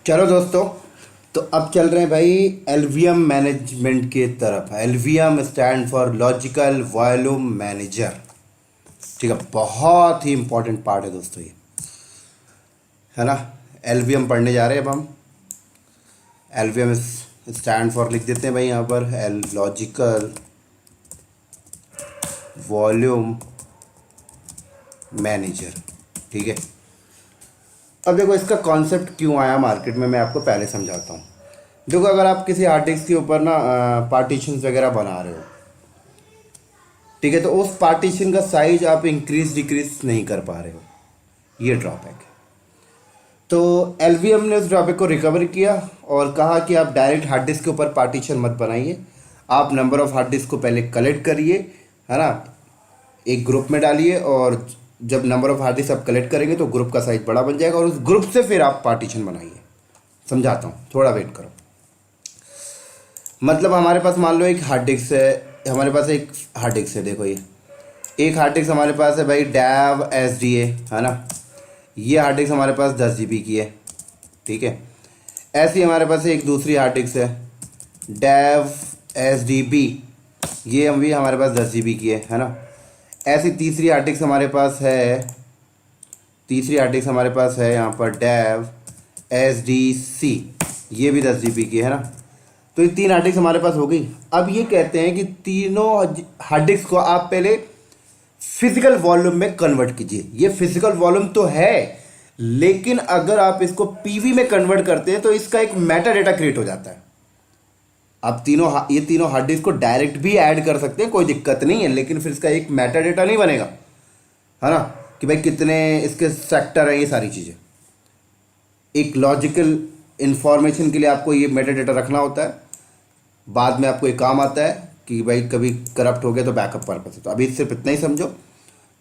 चलो दोस्तों, तो अब चल रहे हैं भाई एलवीएम मैनेजमेंट की तरफ। LVM stand for logical volume manager. ठीक है, बहुत ही इंपॉर्टेंट पार्ट है दोस्तों ये, है ना। एलवीएम पढ़ने जा रहे हैं अब हम। एलवीएम स्टैंड फॉर लिख देते हैं भाई यहाँ पर, एल लॉजिकल वॉल्यूम मैनेजर। ठीक है, अब देखो इसका कॉन्सेप्ट क्यों आया मार्केट में, मैं आपको पहले समझाता हूँ। देखो, अगर आप किसी हार्ड डिस्क के ऊपर ना पार्टीशंस वगैरह बना रहे हो, ठीक है, तो उस पार्टीशन का साइज आप इंक्रीज डिक्रीज नहीं कर पा रहे हो, ये ड्रॉबैक है। तो एलवीएम ने उस ड्रॉबैक को रिकवर किया और कहा कि आप डायरेक्ट हार्ड डिस्क के ऊपर पार्टीशन मत बनाइए, आप नंबर ऑफ़ हार्ड डिस्क को पहले कलेक्ट करिए, है ना, एक ग्रुप में डालिए, और जब नंबर ऑफ़ हार्ड डिस्क आप कलेक्ट करेंगे तो ग्रुप का साइज बड़ा बन जाएगा और उस ग्रुप से फिर आप पार्टीशन बनाइए। समझाता हूँ, थोड़ा वेट करो। मतलब हमारे पास मान लो एक हार्ड डिस्क है, हमारे पास एक हार्ड डिस्क है, देखो ये एक हार्ड डिस्क हमारे पास है भाई, डैव एस डी है ना। ये हार्ड डिस्क हमारे पास 10 GB की है, ठीक है। ऐसी हमारे पास एक दूसरी हार्ड डिस्क है, डैव एस डी बी, ये हम भी हमारे पास 10 GB की है ना। ऐसी तीसरी हार्ड डिस्क हमारे पास है, तीसरी हार्ड डिस्क हमारे पास है यहाँ पर डैव एस डी सी, ये भी 10 GB की है ना। तो ये 3 हार्ड डिस्क हमारे पास हो गई। अब ये कहते हैं कि तीनों हार्ड डिस्क को आप पहले फिजिकल वॉल्यूम में कन्वर्ट कीजिए। ये फिजिकल वॉल्यूम तो है, लेकिन अगर आप इसको पीवी में कन्वर्ट करते हैं तो इसका एक मेटा डेटा क्रिएट हो जाता है। आप ये तीनों हार्ड डिस्क को डायरेक्ट भी ऐड कर सकते हैं, कोई दिक्कत नहीं है, लेकिन फिर इसका एक मेटा डेटा नहीं बनेगा, है ना, कि भाई कितने इसके सेक्टर हैं, ये सारी चीज़ें। एक लॉजिकल इंफॉर्मेशन के लिए आपको ये मेटा डेटा रखना होता है, बाद में आपको ये काम आता है कि भाई कभी करप्ट हो गया तो बैकअप पर्पस है। तो अभी सिर्फ इतना ही समझो।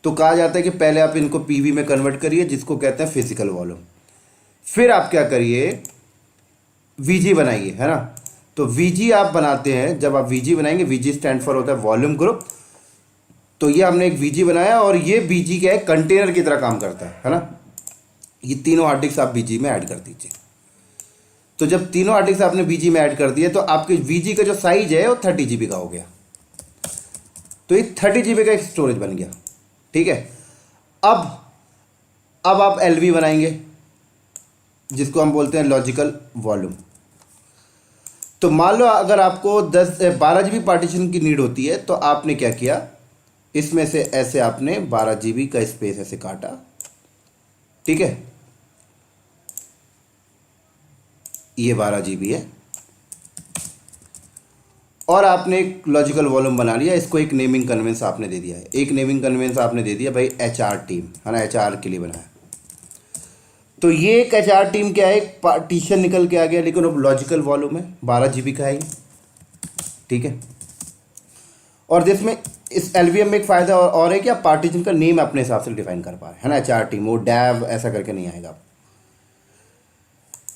तो कहा जाता है कि पहले आप इनको पीवी में कन्वर्ट करिए, जिसको कहते हैं फिजिकल वॉल्यूम। फिर आप क्या करिए, वीजी बनाइए, है ना। तो वीजी आप बनाते हैं, जब आप वीजी बनाएंगे, वीजी स्टैंड फॉर होता है वॉल्यूम ग्रुप। तो ये हमने एक वीजी बनाया और ये वीजी क्या है, कंटेनर की तरह काम करता है ना। ये तीनों हार्ड डिस्क आप वीजी में ऐड कर दीजिए। तो जब तीनों हार्ड डिस्क आपने वीजी में ऐड कर दिए तो आपके वीजी का जो साइज है वो 30 GB का हो गया। तो ये 30 GB का एक स्टोरेज बन गया, ठीक है। अब आप एलवी बनाएंगे, जिसको हम बोलते हैं लॉजिकल वॉल्यूम। तो मान लो अगर आपको 12 GB पार्टीशन की नीड होती है, तो आपने क्या किया, इसमें से ऐसे आपने 12 GB का स्पेस ऐसे काटा, ठीक है। ये 12 GB है और आपने एक लॉजिकल वॉल्यूम बना लिया। इसको एक नेमिंग कन्वेंस आपने दे दिया है, एक नेमिंग कन्वेंस आपने दे दिया भाई HR टीम, है ना, HR के लिए बनाया। तो ये एक HR टीम क्या है, एक पार्टीशन निकल के आ गया, लेकिन अब लॉजिकल वॉल्यूम है, 12 GB का है, ठीक है। और जिसमें इस एलवीएम में एक फ़ायदा और है कि आप पार्टीशन का नेम अपने हिसाब से डिफाइन कर पा रहे हैं, है ना। HR टीम, वो डैव ऐसा करके नहीं आएगा।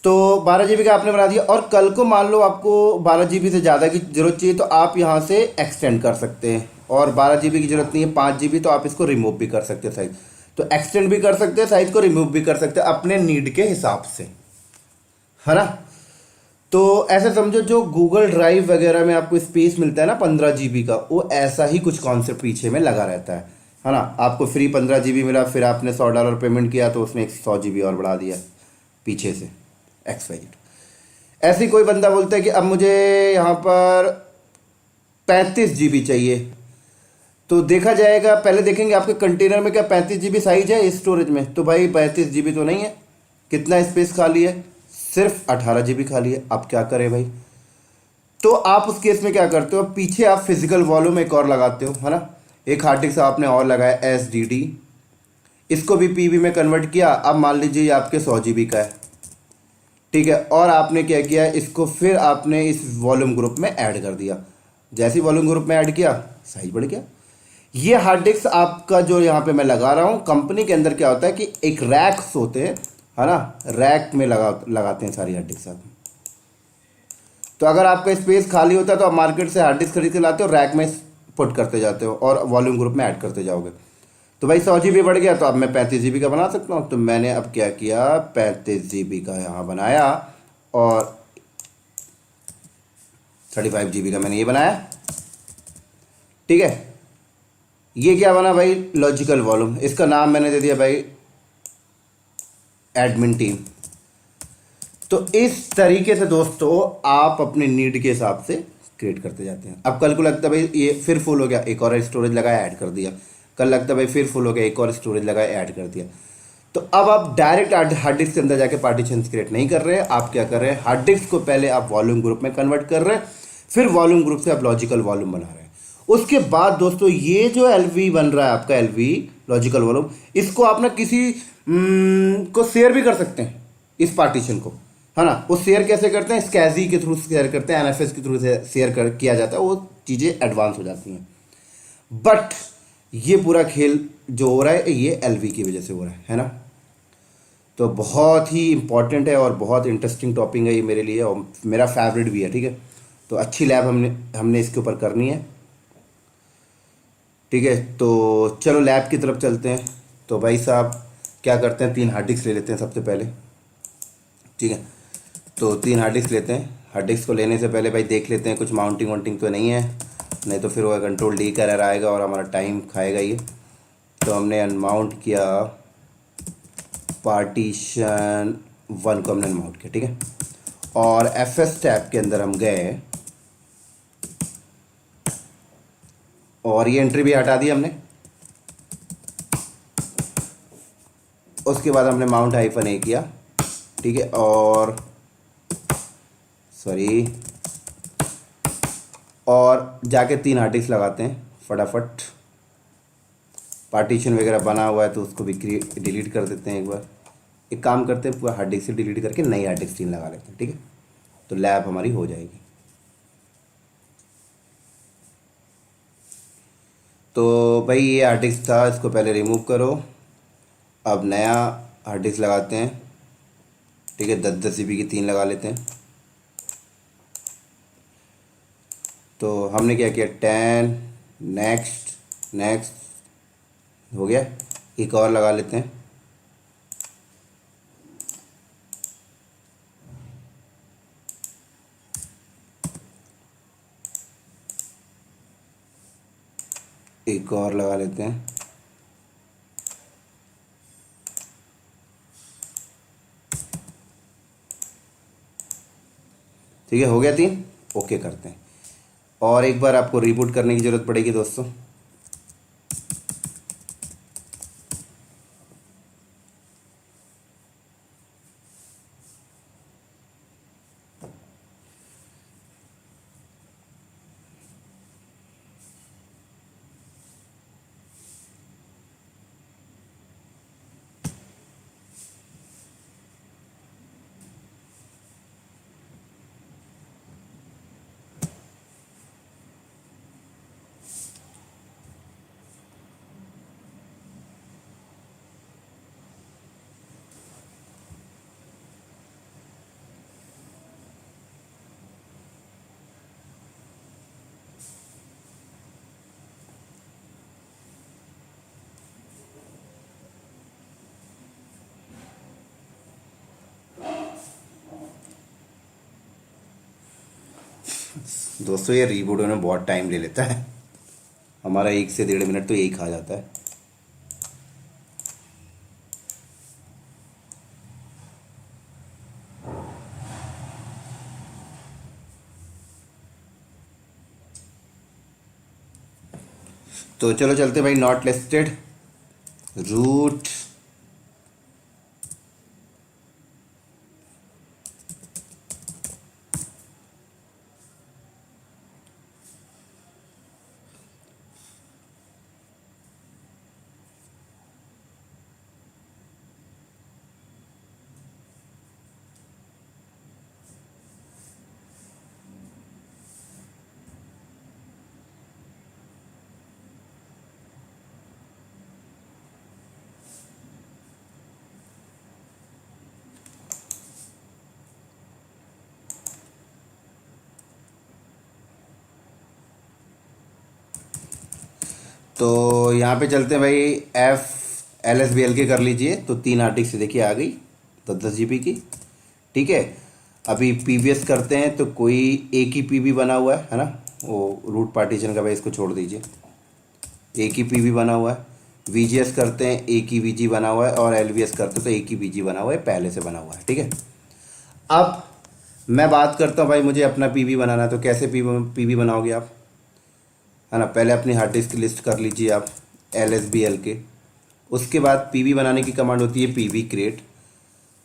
तो 12 GB का आपने बना दिया, और कल को मान लो आपको 12 GB से ज़्यादा की ज़रूरत चाहिए तो आप यहाँ से एक्सटेंड कर सकते हैं, और 12 GB की ज़रूरत नहीं है, 5 GB, तो आप इसको रिमूव भी कर सकते हैं साइज। तो एक्सटेंड भी कर सकते हैं, साइज को रिमूव भी कर सकते हैं अपने नीड के हिसाब से, है ना। तो ऐसे समझो, जो गूगल ड्राइव वगैरह में आपको स्पेस मिलता है ना 15 GB का, वो ऐसा ही कुछ कॉन्सेप्ट पीछे में लगा रहता है ना। आपको फ्री 15 GB मिला, फिर आपने $100 पेमेंट किया तो उसने 100 GB और बढ़ा दिया पीछे से, एक्सवाइजेड। ऐसे कोई बंदा बोलता है कि अब मुझे यहाँ पर 35 GB चाहिए, तो देखा जाएगा, पहले देखेंगे आपके कंटेनर में क्या 35 GB साइज है इस स्टोरेज में, तो भाई 35 GB तो नहीं है। कितना स्पेस खाली है, सिर्फ 18 GB खाली है। अब क्या करें भाई, तो आप उस केस में क्या करते हो, पीछे आप फिजिकल वॉल्यूम एक और लगाते हो, है ना। एक हार्ड डिस्क आपने और लगाया SDD, इसको भी पीवी में कन्वर्ट किया। अब मान लीजिए ये आपके 100 GB का है, ठीक है। और आपने क्या किया, इसको फिर आपने इस वॉल्यूम ग्रुप में ऐड कर दिया। जैसे ही वॉल्यूम ग्रुप में ऐड किया, साइज बढ़ गया। ये हार्ड डिस्क आपका जो यहाँ पे मैं लगा रहा हूँ, कंपनी के अंदर क्या होता है कि एक रैक्स होते हैं, है ना, रैक में लगाते हैं सारी हार्ड डिस्क आप। तो अगर आपका स्पेस खाली होता है तो आप मार्केट से हार्ड डिस्क खरीद के लाते हो, रैक में पुट करते जाते हो और वॉल्यूम ग्रुप में ऐड करते जाओगे। तो भाई 100 GB बढ़ गया, तो अब मैं 35 GB का बना सकता हूँ। तो मैंने अब क्या किया, 35 GB का यहाँ बनाया और 35 GB का मैंने ये बनाया। ठीक है, ये क्या बना भाई, लॉजिकल वॉल्यूम। इसका नाम मैंने दे दिया भाई एडमिन टीम। तो इस तरीके से दोस्तों आप अपने नीड के हिसाब से क्रिएट करते जाते हैं। अब कल को लगता है भाई ये फिर फुल हो गया, एक और स्टोरेज लगाया, ऐड कर दिया। कल लगता है भाई फिर फुल हो गया, एक और स्टोरेज लगाया, ऐड कर दिया। तो अब आप डायरेक्ट हार्ड डिस्क के अंदर जाके पार्टीशन क्रिएट नहीं कर रहे हैं। आप क्या कर रहे हैं, हार्ड डिस्क को पहले आप वॉल्यूम ग्रुप में कन्वर्ट कर रहे हैं, फिर वॉल्यूम ग्रुप से आप लॉजिकल वॉल्यूम बना रहे हैं। उसके बाद दोस्तों ये जो एलवी बन रहा है आपका, एलवी लॉजिकल वॉल्यूम, इसको आप ना किसी को शेयर भी कर सकते हैं, इस पार्टीशन को, है ना। वो शेयर कैसे करते हैं, स्कैजी के थ्रू शेयर करते हैं, एनएफएस के थ्रू से शेयर किया जाता है। वो चीज़ें एडवांस हो जाती हैं। बट ये पूरा खेल जो हो रहा है ये एलवी की वजह से हो रहा है ना। तो बहुत ही इंपॉर्टेंट है और बहुत इंटरेस्टिंग टॉपिक है ये मेरे लिए, और मेरा फेवरेट भी है। ठीक है, तो अच्छी लैब हमने इसके ऊपर करनी है। ठीक है, तो चलो लैब की तरफ चलते हैं। तो भाई साहब क्या करते हैं, 3 हार्ड डिस्क ले लेते हैं सबसे पहले। ठीक है, तो 3 हार्ड डिस्क लेते हैं। हार्ड डिस्क को लेने से पहले भाई देख लेते हैं कुछ माउंटिंग वाउंटिंग तो नहीं है, नहीं तो फिर वो कंट्रोल डी का एरर आएगा और हमारा टाइम खाएगा ये। तो हमने अनमाउंट किया, पार्टीशन 1 को हमने अनमाउंट किया। ठीक है, और एफएस टैब के अंदर हम गए और ये एंट्री भी हटा दी हमने। उसके बाद हमने माउंट -a किया। ठीक है, और सॉरी, और जाके 3 हार्ड डिस्क लगाते हैं फटाफट। पार्टीशन वगैरह बना हुआ है तो उसको भी डिलीट कर देते हैं एक बार। एक काम करते हैं, पूरा हार्ड डिस्क से डिलीट करके नई हार्ड डिस्क 3 लगा लेते हैं। ठीक है, तो लैब हमारी हो जाएगी। तो भाई ये हार्ड डिस्क था, इसको पहले रिमूव करो। अब नया हार्ड डिस्क लगाते हैं। ठीक है, 10-10 GB की 3 लगा लेते हैं। तो हमने क्या किया, 10, नेक्स्ट नेक्स्ट हो गया। एक और लगा लेते हैं। एक और लगा लेते हैं। ठीक है, हो गया 3। ओके करते हैं, और एक बार आपको रीबूट करने की ज़रूरत पड़ेगी दोस्तों। दोस्तों ये रीबूट होने में बहुत टाइम ले लेता है, हमारा 1 से 1.5 मिनट तो यही खा जाता है। तो चलो चलते भाई, नॉट लिस्टेड रूट। तो यहाँ पे चलते हैं भाई, FLSBL के कर लीजिए। तो 3 आर्टिक से देखिए आ गई 10-10 GB की। ठीक है, अभी पीवीएस करते हैं तो कोई एक ही पीवी बना हुआ है ना, वो रूट पार्टीशन का भाई इसको छोड़ दीजिए, एक ही पीवी बना हुआ है। वीजीएस करते हैं एक ही वीजी बना हुआ है, और एलवीएस करते हैं तो एक ही वीजी बना हुआ है, पहले से बना हुआ है, ठीक है। अब मैं बात करता हूँ भाई, मुझे अपना पीवी बनाना है, तो कैसे पीवी बनाओगे आप, है ना। पहले अपनी हार्ड डिस्क की लिस्ट कर लीजिए आप, LSBL के। उसके बाद पीवी बनाने की कमांड होती है पीवी क्रिएट,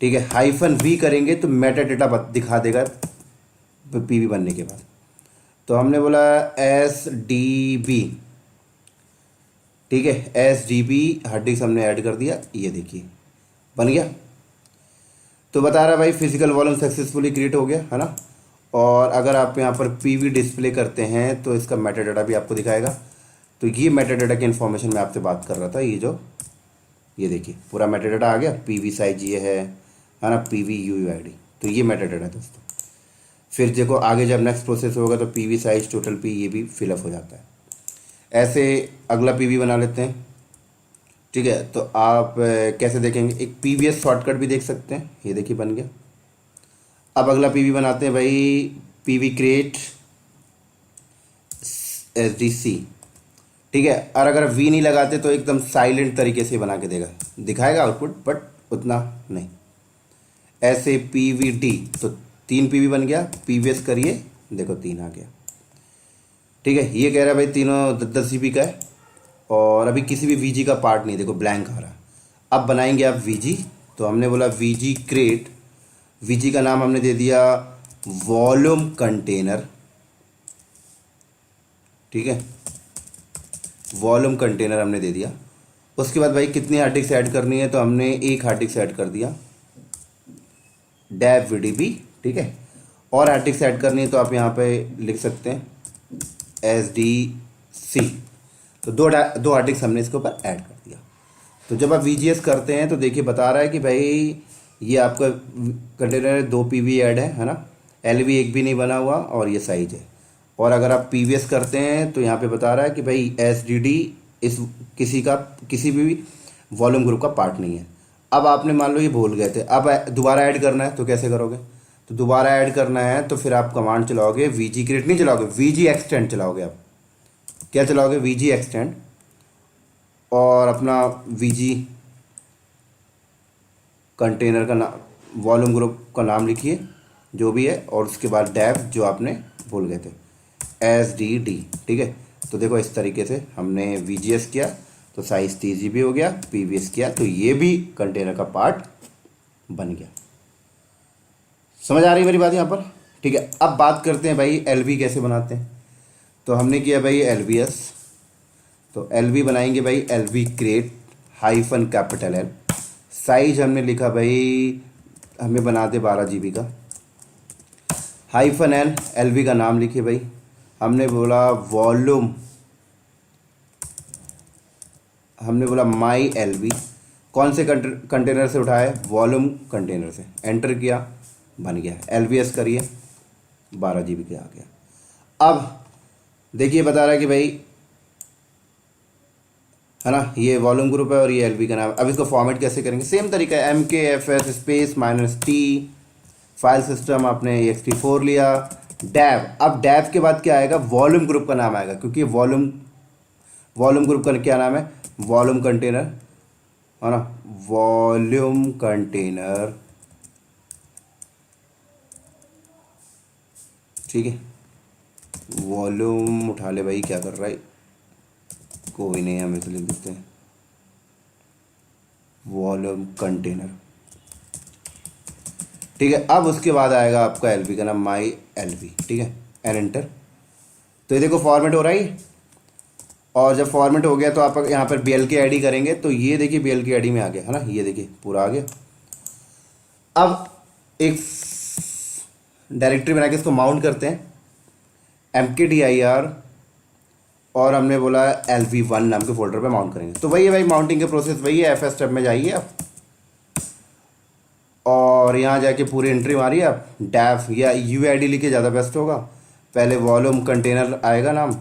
ठीक है। -v करेंगे तो मेटा डेटा दिखा देगा पीवी बनने के बाद। तो हमने बोला SDB, ठीक है, SDB हार्ड डिस्क हमने ऐड कर दिया, ये देखिए बन गया। तो बता रहा भाई फिजिकल वॉल्यूम सक्सेसफुली क्रिएट हो गया, है ना। और अगर आप यहाँ पर पीवी डिस्प्ले करते हैं तो इसका मेटा डाटा भी आपको दिखाएगा। तो ये मेटा डाटा की इन्फॉर्मेशन मैं आपसे बात कर रहा था, ये देखिए पूरा मेटा डाटा आ गया। पीवी साइज ये है ना, पीवी UUID, तो ये मेटा डाटा है दोस्तों। फिर देखो आगे जब नेक्स्ट प्रोसेस होगा तो पीवी साइज टोटल पी ये भी फिलअप हो जाता है। ऐसे अगला पीवी बना लेते हैं, ठीक है। तो आप कैसे देखेंगे, एक पीवीएस शॉर्टकट भी देख सकते हैं, ये देखिए बन गया। अब अगला पीवी बनाते हैं भाई, पीवी क्रिएट SDC, ठीक है। और अगर वी नहीं लगाते तो एकदम साइलेंट तरीके से बना के देगा, दिखाएगा आउटपुट, बट उतना नहीं। ऐसे PVD, तो 3 पीवी बन गया। पीवीएस करिए, देखो 3 आ गया, ठीक है। ये कह रहा है भाई तीनों 10 GB का है, और अभी किसी भी वीजी का पार्ट नहीं, देखो ब्लैंक आ रहा। अब बनाएंगे आप वीजी, तो हमने बोला वीजी क्रिएट, वीजी का नाम हमने दे दिया वॉल्यूम कंटेनर, ठीक है, वॉल्यूम कंटेनर हमने दे दिया। उसके बाद भाई कितनी हार्ड डिस्क ऐड करनी है, तो हमने एक हार्ड डिस्क ऐड कर दिया, डेव VDB, ठीक है। और हार्ड डिस्क ऐड करनी है तो आप यहाँ पे लिख सकते हैं SDC। तो दो हार्ड डिस्क हमने इसके ऊपर ऐड कर दिया। तो जब आप VGS करते हैं तो देखिए बता रहा है कि भाई ये आपका कंटेनर 2 पीवी ऐड है ना, LV एक भी नहीं बना हुआ, और ये साइज है। और अगर आप PVS करते हैं तो यहाँ पे बता रहा है कि भाई SDD इस किसी भी वॉल्यूम ग्रुप का पार्ट नहीं है। अब आपने मान लो ये भूल गए थे, अब दोबारा ऐड करना है तो कैसे करोगे, तो दोबारा ऐड करना है तो फिर आप कमांड चलाओगे, VG क्रिएट नहीं चलाओगे, VG एक्सटेंड चलाओगे। आप क्या चलाओगे, VG एक्सटेंड, और अपना VG कंटेनर का नाम, वॉल्यूम ग्रुप का नाम लिखिए जो भी है, और उसके बाद डेव जो आपने भूल गए थे SDD, ठीक है। तो देखो इस तरीके से हमने VGS किया तो साइज 30 GB हो गया, PVS किया तो ये भी कंटेनर का पार्ट बन गया। समझ आ रही है मेरी बात यहाँ पर, ठीक है। अब बात करते हैं भाई LV कैसे बनाते हैं। तो हमने किया भाई LVS, तो LV बनाएंगे भाई LV क्रिएट -L, साइज हमने लिखा भाई, हमें बनाते 12 GB का, -L, LV का नाम लिखिए भाई, हमने बोला वॉल्यूम, हमने बोला माई LV, कौन से कंटेनर से उठाया, वॉल्यूम कंटेनर से, एंटर किया, बन गया। LVS करिए, 12 GB का आ गया। अब देखिए बता रहा है कि भाई, है ना, ये वॉल्यूम ग्रुप है और ये LV का नाम। अब इसको फॉर्मेट कैसे करेंगे, सेम तरीका है, MKFS space -T, file system आपने ext4 लिया, डेव। अब डेव के बाद क्या आएगा, वॉल्यूम ग्रुप का नाम आएगा, क्योंकि वॉल्यूम ग्रुप का क्या नाम है, वॉल्यूम कंटेनर, है ना, वॉल्यूम कंटेनर, ठीक है। वॉल्यूम उठा ले भाई, क्या कर रहा है, कोई नहीं, हम इसे लिख देते हैं वॉल्यूम कंटेनर, ठीक है। अब उसके बाद आएगा आपका LV का नाम माई LV, ठीक है, एंटर। तो ये देखो फॉर्मेट हो रहा है, और जब फॉर्मेट हो गया तो आप यहाँ पर BL की ID करेंगे तो ये देखिए BL की ID में आ गया, है ना, ये देखिए पूरा आ गया। अब एक डायरेक्टरी बना के इसको माउंट करते हैं, MKDIR, और हमने बोला LV1 नाम के फोल्डर पे माउंट करेंगे। तो वही है भाई माउंटिंग के प्रोसेस, वही है। FS टैब में जाइए आप, और यहाँ जाके पूरी एंट्री मारिए आप, डेफ या UID लिखे, ज़्यादा बेस्ट होगा। पहले वॉल्यूम कंटेनर आएगा नाम,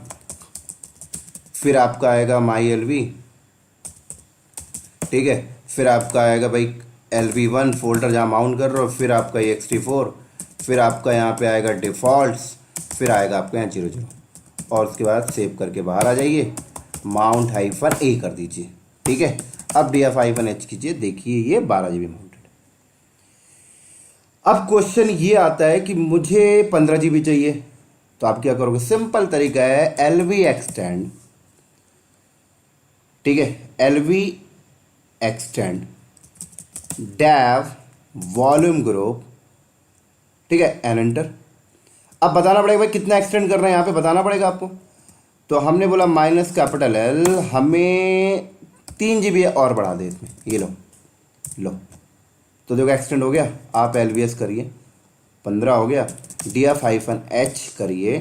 फिर आपका आएगा माई LV, ठीक है, फिर आपका आएगा भाई LV1 फोल्डर जहाँ माउंट कर रहे हो, फिर आपका ext4, फिर आपका यहाँ पे आएगा डिफ़ॉल्ट्स, फिर आएगा आपका यहाँ 00 और उसके बाद सेव करके बाहर आ जाइए, माउंट हाइफन ए कर दीजिए। ठीक है, अब DF-H कीजिए, देखिए ये 12 GB माउंटेड। अब क्वेश्चन ये आता है कि मुझे 15 GB चाहिए, तो आप क्या करोगे? सिंपल तरीका है, LV एक्सटेंड, ठीक है, LV extend dev volume group, ठीक है, एन एंटर। अब बताना पड़ेगा भाई कितना एक्सटेंड कर रहे हैं, यहाँ पे बताना पड़ेगा आपको। तो हमने बोला -L, हमें 3 GB और बढ़ा दे इसमें, ये लो तो देखो एक्सटेंड हो गया। आप LVS करिए, 15 हो गया, DF-H करिए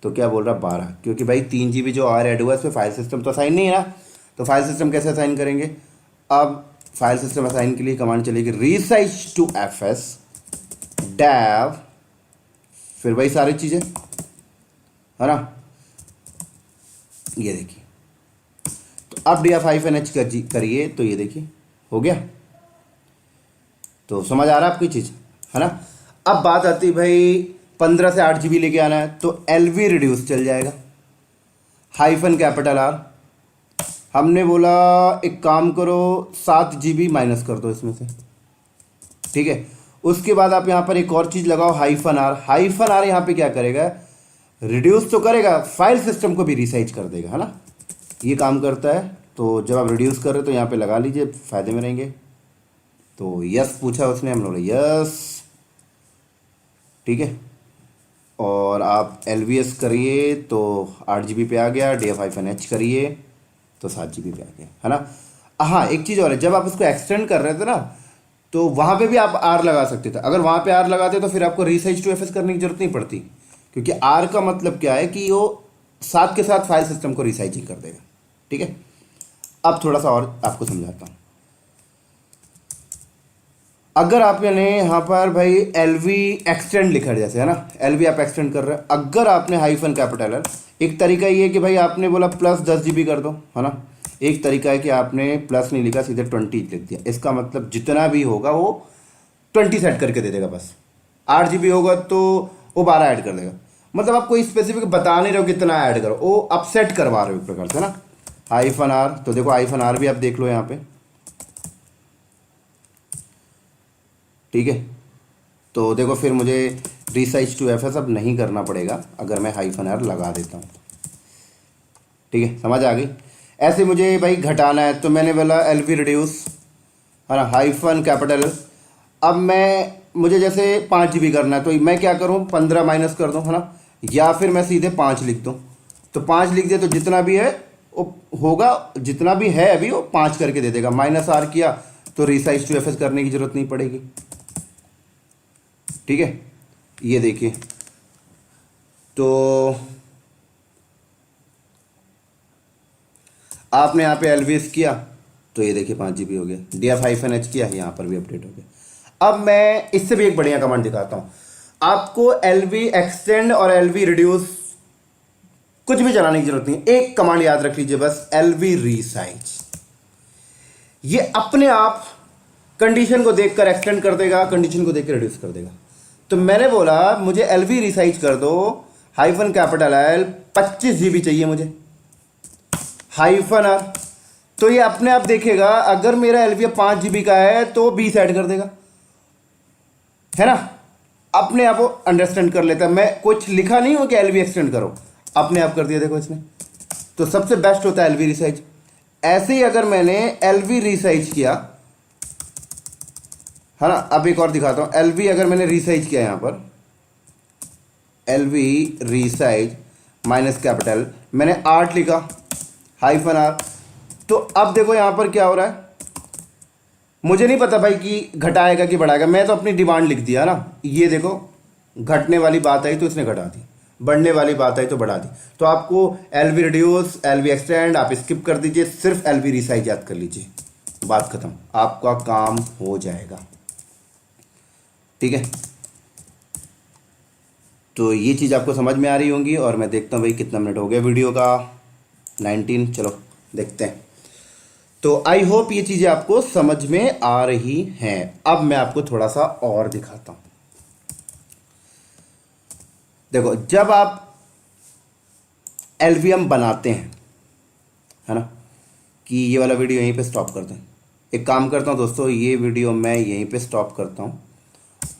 तो क्या बोल रहा 12, क्योंकि भाई 3 GB जो और ऐड हुआ इस पर फाइल सिस्टम तो असाइन नहीं है ना। तो फाइल सिस्टम कैसे असाइन करेंगे? अब फाइल सिस्टम असाइन के लिए कमांड चलेगी रीसाइज टू FS डेव, फिर वही सारी चीज़ें है ना, ये देखिए। तो अब DF-H करिए तो ये देखिए हो गया। तो समझ आ रहा है आपकी चीज़, है ना। अब बात आती है भाई 15 से 8 GB लेके आना है, तो LV रिड्यूस चल जाएगा, -R। हमने बोला एक काम करो 7 GB माइनस कर दो इसमें से, ठीक है। उसके बाद आप यहाँ पर एक और चीज़ लगाओ, -R यहाँ पे क्या करेगा? रिड्यूस तो करेगा, फाइल सिस्टम को भी रिसाइज कर देगा, है ना, ये काम करता है। तो जब आप रिड्यूस कर रहे हो तो यहाँ पे लगा लीजिए, फ़ायदे में रहेंगे। तो यस पूछा उसने, हम लोग यस, ठीक है। और आप LVS करिए तो 8 GB पे आ गया, DF-H करिए तो 7 GB पे आ गया, है ना। हाँ, एक चीज़ और है, जब आप उसको एक्सटेंड कर रहे थे ना, तो वहाँ पे भी आप R लगा सकते थे। अगर वहाँ पे R लगाते तो फिर आपको रीसाइज टू FS करने की जरूरत नहीं पड़ती, क्योंकि R का मतलब क्या है कि वो साथ के साथ फाइल सिस्टम को रिसाइजिंग कर देगा, ठीक है। अब थोड़ा सा और आपको समझाता हूँ। अगर आप यानी यहाँ पर भाई LV एक्सटेंड लिखा है जैसे, है ना, LV आप एक्सटेंड कर रहे हैं, अगर आपने -L, एक तरीका ये है कि भाई आपने बोला +10 GB कर दो, है ना। एक तरीका है कि आपने प्लस नहीं लिखा, सीधे 20 लिख दिया। इसका मतलब जितना भी होगा वो 20 सेट करके दे देगा, बस 8 GB होगा तो वो 12 ऐड कर देगा। मतलब आप कोई स्पेसिफिक बता नहीं रहे हो कितना ऐड करो, वो आप सेट करवा रहे हो एक प्रकार से, ना। -R, तो देखो -R भी आप देख लो यहाँ पे, ठीक है। तो देखो फिर मुझे रीसाइज टू FS अब नहीं करना पड़ेगा अगर मैं -R लगा देता हूँ, ठीक है, समझ आ गई। ऐसे मुझे भाई घटाना है तो मैंने बोला LV रिड्यूस, है ना, -L। अब मुझे जैसे 5 GB करना है तो मैं क्या करूँ, 15 माइनस कर दूँ, है ना, या फिर मैं सीधे 5 लिख दूँ। तो 5 लिख दे तो जितना भी है वो होगा, जितना भी है अभी वो 5 करके दे देगा। -R किया तो रीसाइज टू FS करने की जरूरत नहीं पड़ेगी, ठीक है। ये देखिए, तो आपने यहाँ पे LVS किया तो ये देखिए 5 GB हो गया, DF-H किया, यहाँ पर भी अपडेट हो गया। अब मैं इससे भी एक बढ़िया कमांड दिखाता हूँ आपको। LV एक्सटेंड और LV रिड्यूस कुछ भी चलाने की जरूरत नहीं, एक कमांड याद रख लीजिए बस, LV रीसाइज। ये अपने आप कंडीशन को देखकर एक्सटेंड कर देगा, कंडीशन को देखकर रिड्यूस कर देगा। तो मैंने बोला मुझे LV रिसाइज कर दो, -L 25 GB चाहिए मुझे, -R, तो ये अपने आप देखेगा अगर मेरा LV 5 GB का है तो 20 ऐड कर देगा, है ना। अपने आप वो अंडरस्टैंड कर लेता है, मैं कुछ लिखा नहीं हूं कि LV एक्सटेंड करो, अपने आप कर दिया, देखो इसने। तो सबसे बेस्ट होता है LV रिसाइज। ऐसे ही अगर मैंने LV रिसाइज किया, है ना, अब एक और दिखाता हूं। LV अगर मैंने रिसाइज किया, यहां पर LV रिसाइज -L, मैंने 8 लिखा, -R, तो अब देखो यहां पर क्या हो रहा है, मुझे नहीं पता भाई कि घटाएगा कि बढ़ाएगा, मैं तो अपनी डिमांड लिख दिया ना। ये देखो घटने वाली बात आई तो इसने घटा दी, बढ़ने वाली बात आई तो बढ़ा दी। तो आपको LV रिड्यूस, LV एक्सटेंड आप स्किप कर दीजिए, सिर्फ LV रिसाइज याद कर लीजिए, बात खत्म, आपका काम हो जाएगा, ठीक है। तो ये चीज़ आपको समझ में आ रही होंगी। और मैं देखता हूँ भाई कितना मिनट हो गया वीडियो का, 19, चलो देखते हैं। तो आई होप ये चीज़ें आपको समझ में आ रही हैं। अब मैं आपको थोड़ा सा और दिखाता हूँ। देखो जब आप एलवीएम बनाते हैं, है ना, कि ये वाला वीडियो यहीं पे स्टॉप कर दें। एक काम करता हूँ दोस्तों, ये वीडियो मैं यहीं पे स्टॉप करता हूँ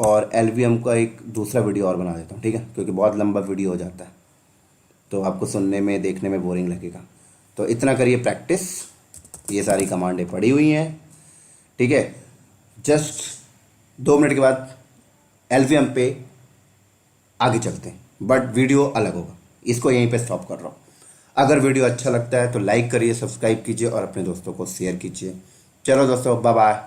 और एलवीएम का एक दूसरा वीडियो और बना देता हूँ, ठीक है, क्योंकि बहुत लंबा वीडियो हो जाता है तो आपको सुनने में देखने में बोरिंग लगेगा। तो इतना करिए प्रैक्टिस, ये सारी कमांडें पड़ी हुई हैं, ठीक है। जस्ट 2 मिनट के बाद एलवीएम पे आगे चलते हैं, बट वीडियो अलग होगा। इसको यहीं पे स्टॉप कर रहा हूँ। अगर वीडियो अच्छा लगता है तो लाइक करिए, सब्सक्राइब कीजिए और अपने दोस्तों को शेयर कीजिए। चलो दोस्तों, बाय बाय।